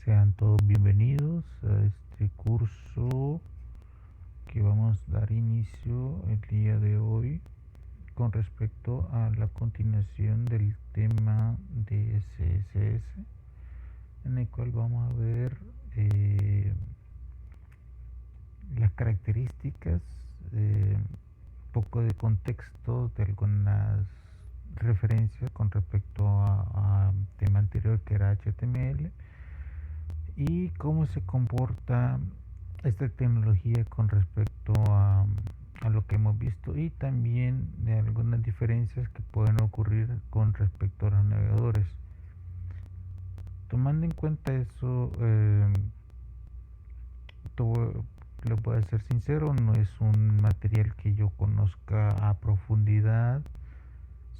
Sean todos bienvenidos a este curso que vamos a dar inicio el día de hoy con respecto a la continuación del tema de CSS, en el cual vamos a ver las características, poco de contexto de algunas referencias con respecto a tema anterior que era HTML, y cómo se comporta esta tecnología con respecto a lo que hemos visto, y también de algunas diferencias que pueden ocurrir con respecto a los navegadores. Tomando en cuenta eso, les voy a ser sincero, no es un material que yo conozca a profundidad,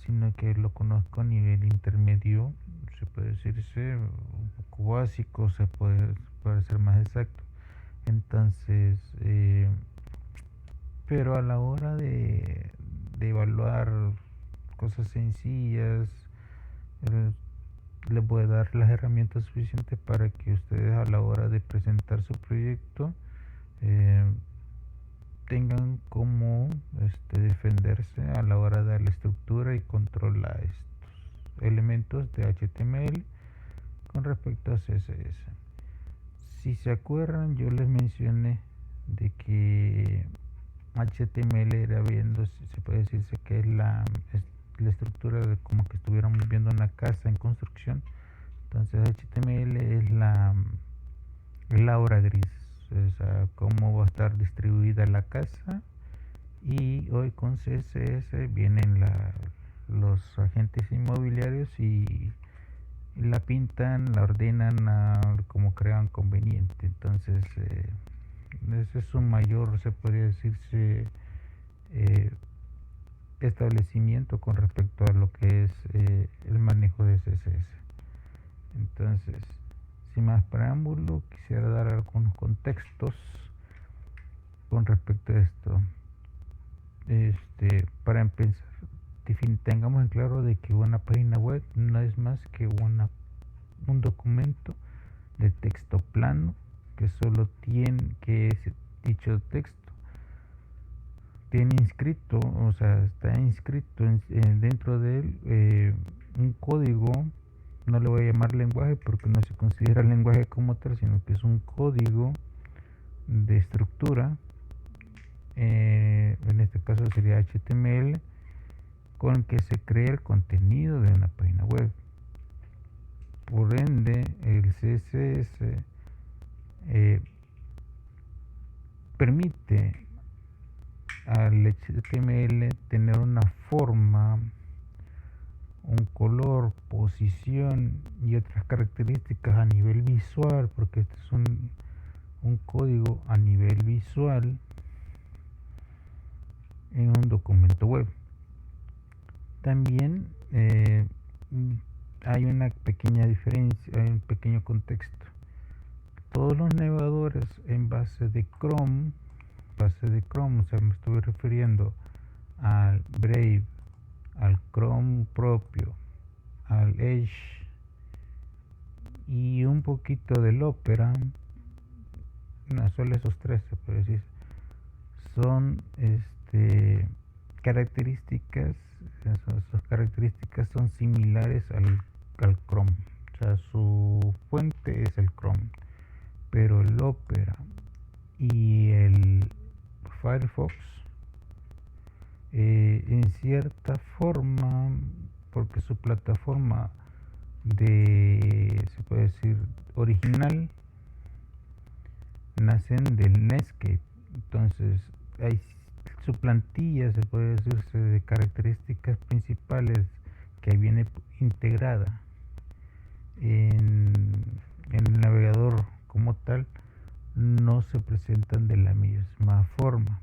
sino que lo conozco a nivel intermedio, se puede decirse un poco básico, se puede ser más exacto. Entonces, pero a la hora de evaluar cosas sencillas, les voy a dar las herramientas suficientes para que ustedes a la hora de presentar su proyecto tengan cómo defenderse a la hora de la estructura y controlar estos elementos de HTML con respecto a CSS. Si se acuerdan, yo les mencioné de que HTML era viendo, se puede decirse que es la estructura de como que estuviéramos viendo una casa en construcción. Entonces HTML es la obra gris, o sea, cómo va a estar distribuida la casa. Y hoy con CSS vienen los agentes inmobiliarios y la pintan, la ordenan como crean conveniente. Entonces ese es un mayor, se podría decirse, establecimiento con respecto a lo que es el manejo de CSS. Entonces, sin más preámbulo, quisiera dar algunos contextos con respecto a esto. Para empezar, tengamos en claro de que una página web no es más que un documento de texto plano que solo tiene dicho texto tiene inscrito, o sea, está inscrito dentro de él un código. No le voy a llamar lenguaje porque no se considera lenguaje como tal, sino que es un código de estructura, en este caso sería HTML, con el que se crea el contenido de una página web. Por ende, el CSS permite al HTML tener una forma, un color, posición y otras características a nivel visual, porque este es un código a nivel visual en un documento web. También hay una pequeña diferencia, hay un pequeño contexto. Todos los navegadores en base de Chrome, o sea, me estuve refiriendo al Brave, al Chrome propio, al Edge y un poquito del Opera, no, solo esos tres se puede decir, son características, esas características son similares al Chrome, o sea, su fuente es el Chrome, pero el Opera y el Firefox en cierta forma, porque su plataforma se puede decir original, nacen del Netscape. Entonces su plantilla, se puede decirse, de características principales que viene integrada en el navegador como tal, no se presentan de la misma forma.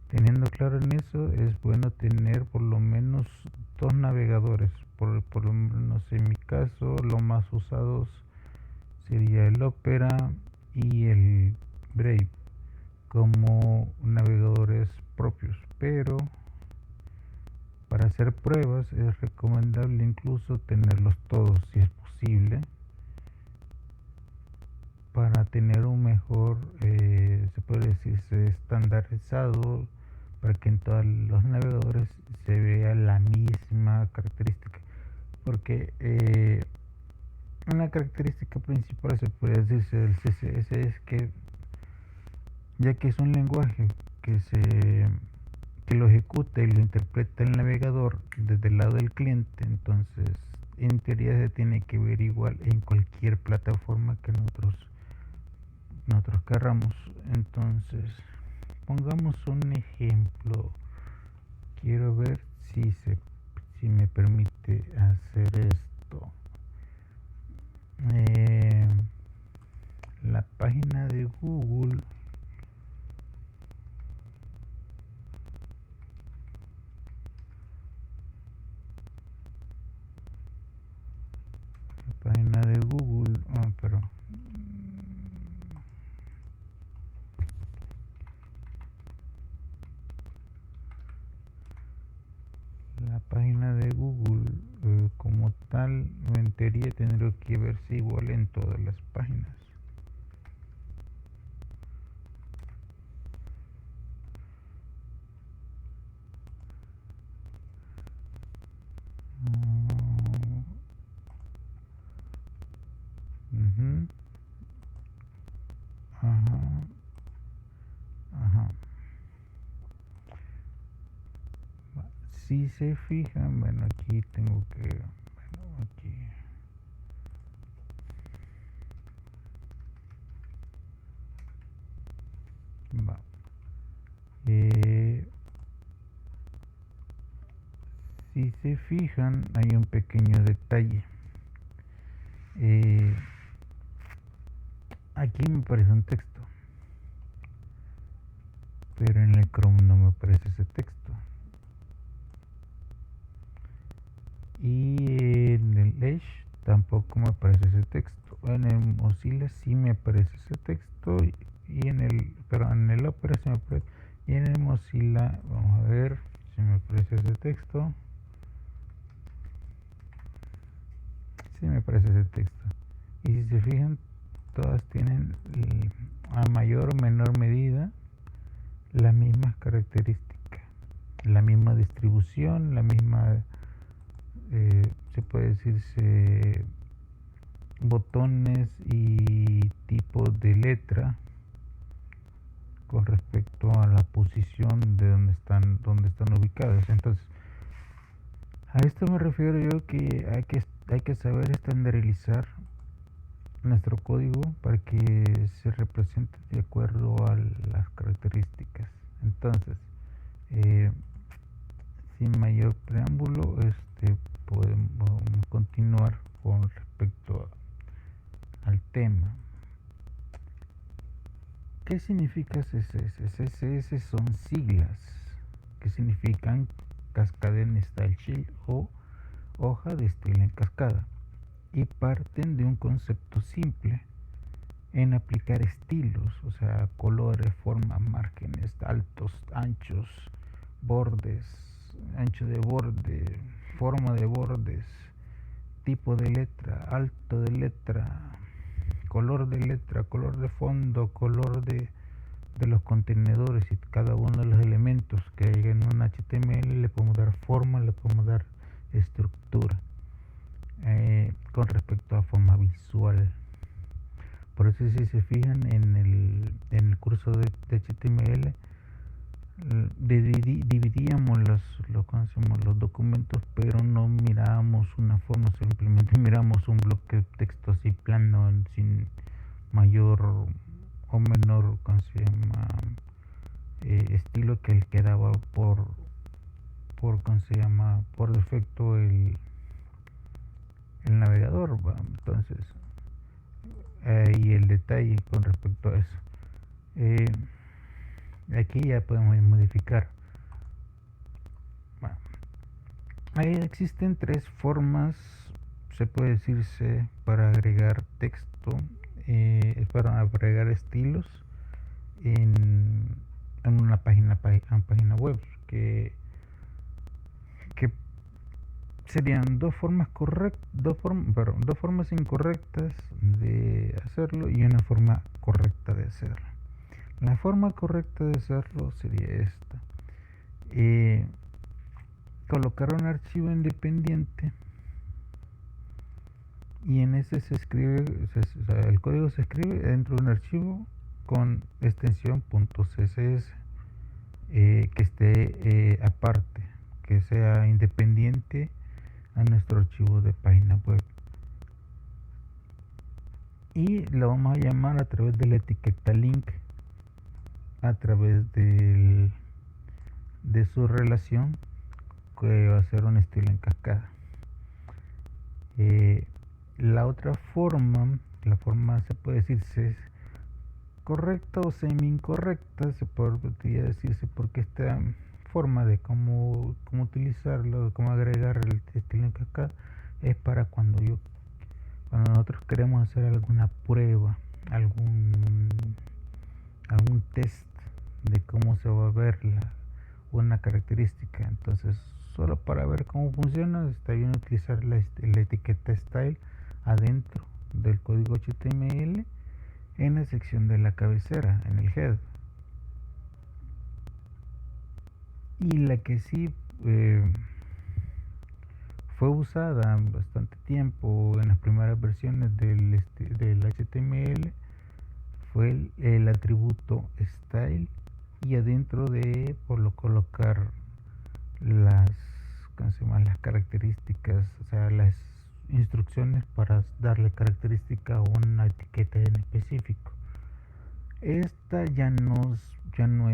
Teniendo claro en eso, es bueno tener por lo menos dos navegadores. Por lo menos en mi caso, los más usados sería el Opera y el Brave como navegadores propios, pero para hacer pruebas es recomendable incluso tenerlos todos si es posible, para tener un mejor, se puede decir, estandarizado, para que en todos los navegadores se vea la misma característica. Porque una característica principal, se puede decirse, del CSS es que, ya que es un lenguaje que que lo ejecuta y lo interpreta el navegador desde el lado del cliente, entonces en teoría se tiene que ver igual en cualquier plataforma que nosotros querramos. Entonces, pongamos un ejemplo. Quiero ver si me permite hacer esto. La página de Google. Página de Google, pero la página de Google como tal, en teoría tendría que verse igual en todas las páginas. Ajá. Ajá. Si se fijan, bueno, aquí tengo que, bueno, aquí va. Si se fijan, hay un pequeño detalle. Aquí me aparece un texto, pero en el Chrome no me aparece ese texto. Y en el Edge tampoco me aparece ese texto. En el Mozilla sí me aparece ese texto, y en el Opera sí me aparece. Y en el Mozilla, vamos a ver si me aparece ese texto. Sí me aparece ese texto. Y si se fijan, todas tienen a mayor o menor medida las mismas características, la misma distribución, la misma, se puede decirse, botones y tipos de letra con respecto a la posición de donde están ubicadas. Entonces, a esto me refiero yo, que hay que saber estandarizar nuestro código para que se represente de acuerdo a las características. Entonces, sin mayor preámbulo, podemos continuar con respecto al tema. ¿Qué significa CSS? CSS son siglas que significan Cascade Style Sheet, o hoja de estilo en cascada, y parten de un concepto simple en aplicar estilos, o sea, colores, formas, márgenes, altos, anchos, bordes, ancho de borde, forma de bordes, tipo de letra, alto de letra, color de fondo, color de los contenedores, y cada uno de los elementos que hay en un HTML le podemos dar forma, le podemos dar estructura, con respecto a forma visual. Por eso, si se fijan en el curso de HTML, dividíamos los documentos, pero no mirábamos una forma, simplemente miramos un bloque de texto así plano, sin mayor o menor, estilo, que el que daba por defecto el navegador, ¿va? Entonces, y el detalle con respecto a eso, aquí ya podemos modificar. Bueno, ahí existen tres formas, se puede decirse, para agregar texto, para agregar estilos en una página web, que serían dos formas incorrectas de hacerlo y una forma correcta de hacerlo. La forma correcta de hacerlo sería esta: colocar un archivo independiente, y en ese se escribe, el código se escribe dentro de un archivo con extensión .css, que esté aparte, que sea independiente a nuestro archivo de página web, y lo vamos a llamar a través de la etiqueta link, a través de su relación, que va a ser un estilo en cascada. La otra forma, se puede decir es correcta o semi incorrecta, se podría decirse, porque esta forma de cómo utilizarlo, de cómo agregar el estilo en cascada, es para cuando nosotros queremos hacer alguna prueba, algún test de cómo se va a ver una característica. Entonces, solo para ver cómo funciona, está bien utilizar la etiqueta style adentro del código HTML, en la sección de la cabecera, en el head. Y la que sí fue usada bastante tiempo en las primeras versiones del HTML fue el atributo style, y adentro de colocar las características, o sea, las instrucciones para darle característica a una etiqueta en específico. Esta ya no es, ya no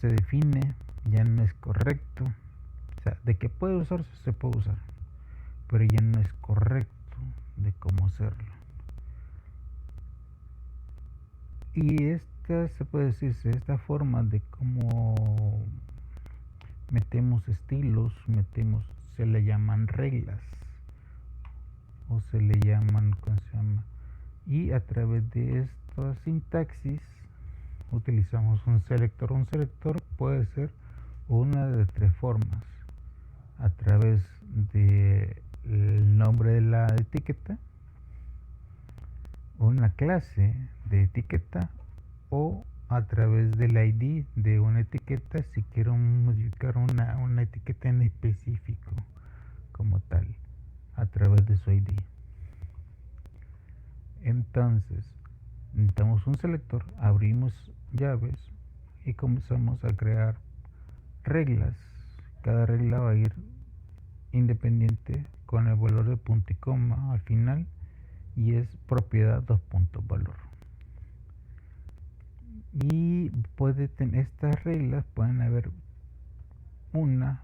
se define, ya no es correcto. O sea, de que puede usarse, se puede usar, pero ya no es correcto de cómo hacerlo. Y esta, se puede decirse, esta forma de cómo metemos estilos, se le llaman reglas, o se le llaman, y a través de esta sintaxis utilizamos un selector. Un selector puede ser una de tres formas: a través del nombre de la etiqueta, una clase de etiqueta, o a través del ID de una etiqueta si quiero modificar una etiqueta en específico como tal, a través de su ID. Entonces, necesitamos un selector, abrimos llaves y comenzamos a crear reglas. Cada regla va a ir independiente con el valor de punto y coma al final, y es propiedad valor. Y estas reglas pueden haber una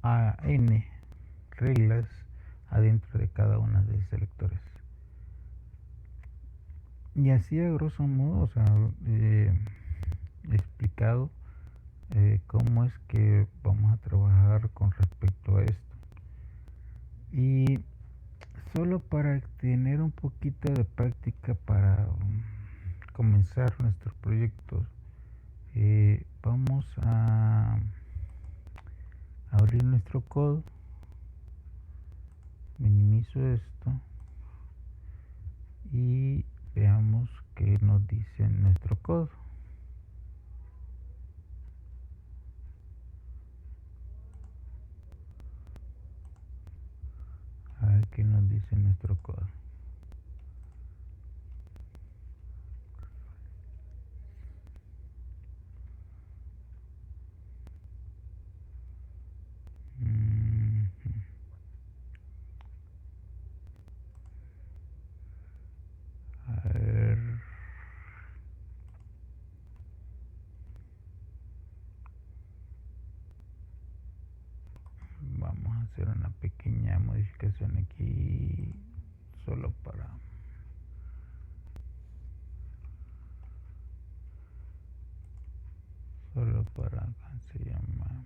a n reglas adentro de cada una de los selectores. Y así, a grosso modo, o sea, he explicado cómo es que vamos a trabajar con respecto a esto. Y solo para tener un poquito de práctica para comenzar nuestros proyectos, vamos a abrir nuestro código. Minimizo esto y veamos qué nos dice nuestro código. A ver qué nos dice nuestro código. A ver. Vamos a hacer una pequeña modificación aquí, solo para se llama,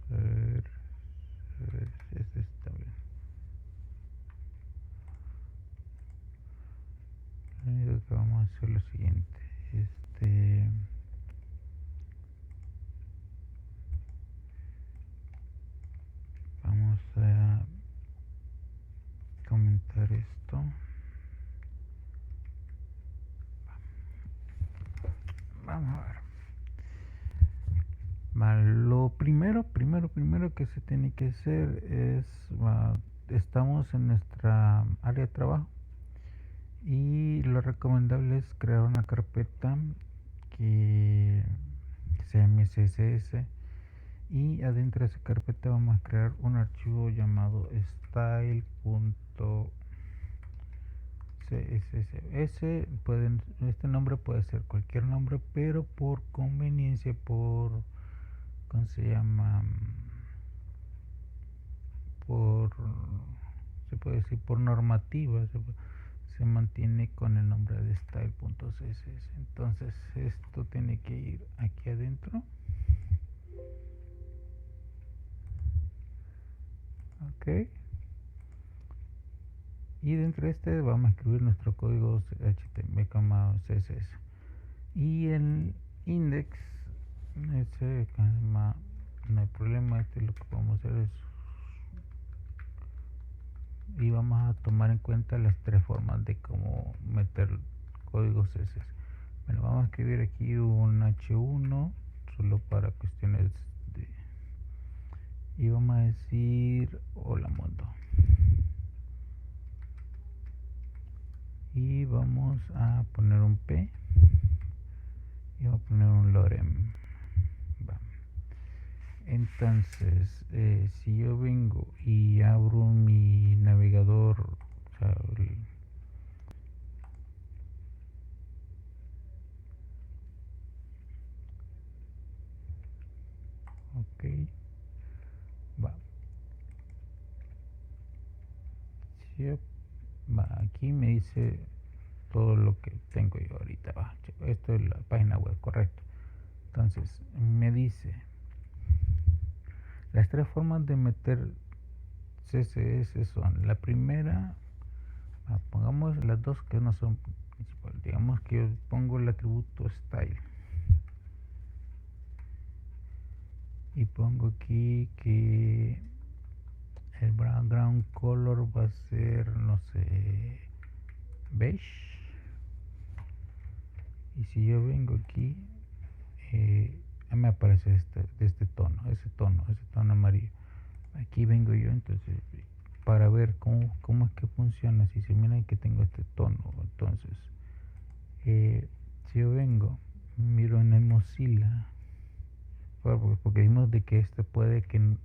a ver si este está bien. vamos a hacer lo siguiente. Vamos a comentar esto. Vamos a ver. Lo primero que se tiene que hacer es, estamos en nuestra área de trabajo y lo recomendable es crear una carpeta que se llame CSS, y adentro de esa carpeta vamos a crear un archivo llamado style.css. Este nombre puede ser cualquier nombre, pero por conveniencia, ¿cómo se llama? Se puede decir por normativa, se mantiene con el nombre de style.css. Entonces esto tiene que ir aquí adentro. Ok, y dentro de vamos a escribir nuestro código HTML, CSS, y el index, no hay problema. Lo que vamos a hacer es, y vamos a tomar en cuenta las tres formas de cómo meter códigos CSS. Bueno, vamos a escribir aquí un H1 solo para cuestiones y vamos a decir hola mundo, y vamos a poner un P y vamos a poner un lorem. Entonces, si yo vengo y abro mi navegador, o sea, ok, va, si yo, aquí me dice todo lo que tengo yo ahorita. Esto es la página web, correcto. Entonces me dice las tres formas de meter CSS son: la primera, pongamos las dos que no son principales. Digamos que yo pongo el atributo style y pongo aquí que el background color va a ser, no sé, beige. Y si yo vengo aquí, me aparece este tono, ese tono amarillo. Aquí vengo yo, entonces, para ver cómo es que funciona. Si se miran que tengo este tono, entonces, si yo vengo, miro en el Mozilla, porque dimos de que puede que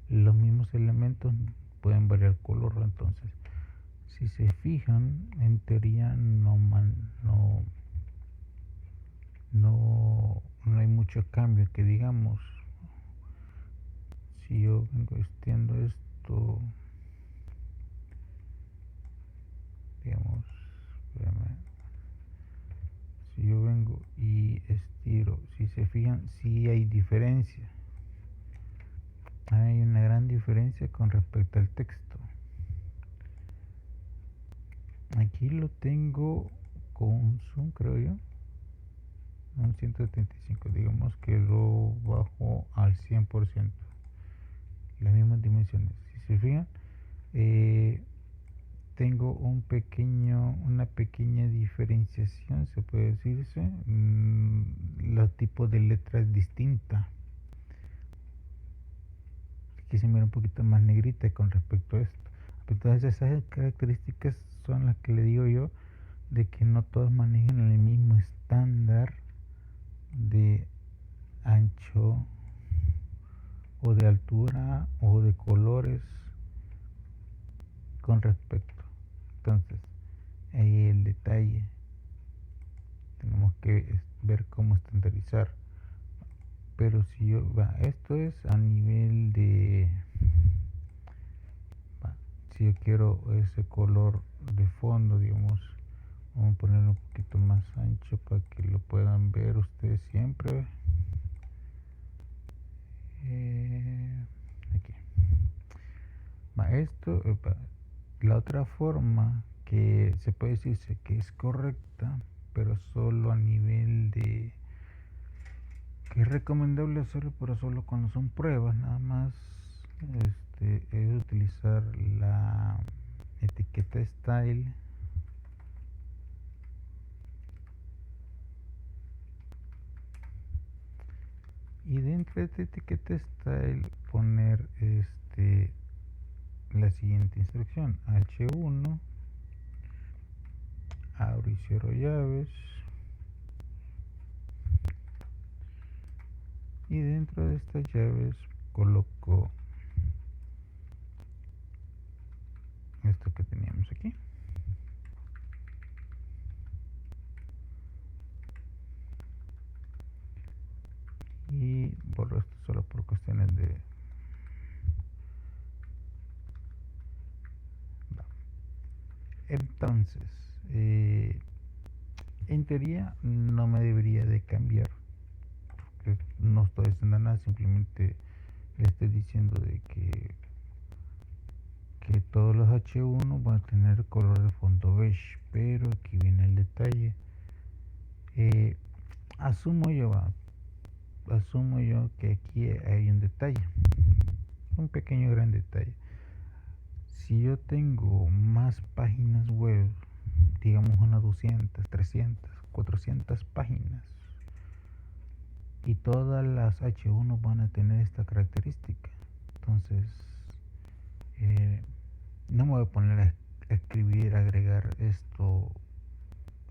los mismos elementos pueden variar color. Entonces, si se fijan, en teoría no hay mucho cambio que digamos. Si yo vengo extiendo esto, digamos, si yo vengo y estiro, si se fijan, si hay diferencia. Hay una gran diferencia con respecto al texto. Aquí lo tengo con un zoom, creo yo, un 175. Digamos que lo bajo al 100%, las mismas dimensiones. Si se fijan, tengo una pequeña diferenciación, se puede decirse. Los tipos de letras distintas. Aquí se mira un poquito más negrita con respecto a esto. Entonces esas características son las que le digo yo, de que no todos manejan el mismo estándar de ancho o de altura o de colores con respecto. Entonces ahí el detalle, tenemos que ver cómo estandarizar. Pero si yo, esto es a nivel de, si yo quiero ese color de fondo, digamos, vamos a ponerlo un poquito más ancho para que lo puedan ver ustedes siempre. Aquí esto, la otra forma que se puede decirse que es correcta, pero solo a nivel de que es recomendable hacerlo, pero solo cuando son pruebas, nada más. Es utilizar la etiqueta style y dentro de esta etiqueta style poner la siguiente instrucción: h1 abro y cierro llaves, y dentro de estas llaves coloco esto que teníamos aquí, y borro esto solo por cuestiones de entonces en teoría no me debería de cambiar, porque no estoy haciendo nada, simplemente le estoy diciendo de que todos los H1 van a tener color de fondo beige, pero aquí viene el detalle. Asumo yo que aquí hay un detalle, un pequeño gran detalle. Si yo tengo más páginas web, digamos unas 200, 300, 400 páginas, y todas las H1 van a tener esta característica, entonces no me voy a poner a escribir, a agregar esto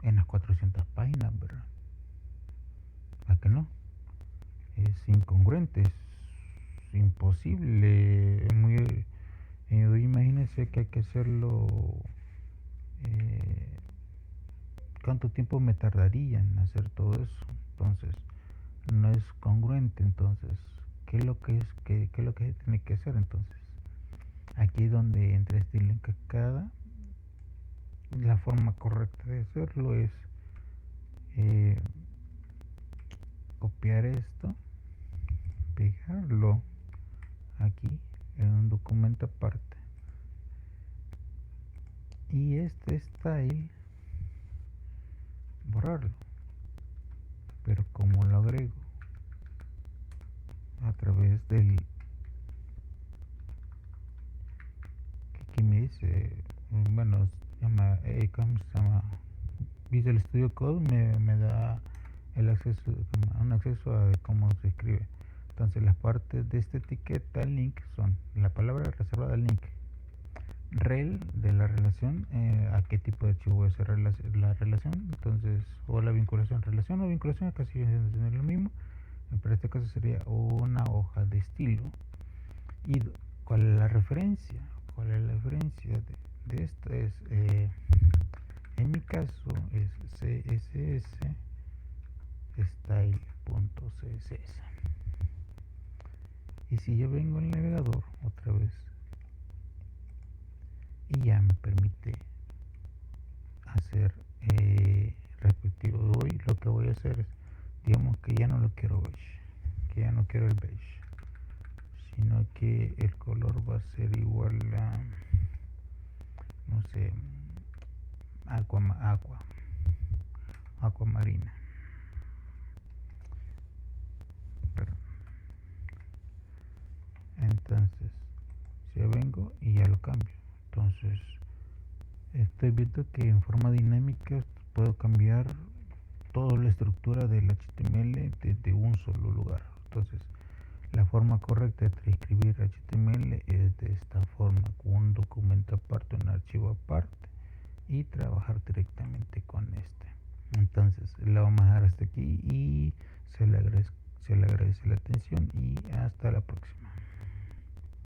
en las 400 páginas, ¿verdad? ¿A que no? Es incongruente, es imposible. Imagínense que hay que hacerlo. ¿Cuánto tiempo me tardaría en hacer todo eso? Entonces, no es congruente. Entonces, ¿qué es lo que se tiene que hacer? Entonces, aquí es donde entra estilo en cascada. La forma correcta de hacerlo es copiar esto, pegarlo aquí en un documento aparte, y este style borrarlo. Pero como lo agrego a través del que aquí me dice, bueno, se llama ¿cómo se llama? Visual Studio Code, me da el acceso, un acceso a cómo se escribe. Entonces las partes de esta etiqueta link son la palabra reservada link, rel de la relación, a qué tipo de archivo voy a hacer la relación, entonces, o la vinculación, relación o vinculación, casi es lo mismo, pero en este caso sería una hoja de estilo. ¿Y cuál es la referencia? ¿Cuál es la referencia de esto? En mi caso es css style.css. Y si yo vengo al navegador otra vez y ya me permite hacer respectivo, hoy lo que voy a hacer es, digamos que ya no lo quiero beige, que ya no quiero el beige, sino que el color va a ser igual a, no sé, agua marina. Entonces, si yo vengo y ya lo cambio, entonces estoy viendo que en forma dinámica puedo cambiar toda la estructura del HTML desde un solo lugar. Entonces, la forma correcta de transcribir HTML es de esta forma, con un documento aparte, un archivo aparte, y trabajar directamente con este. Entonces, la vamos a dejar hasta aquí y se le agradece la atención y hasta la próxima.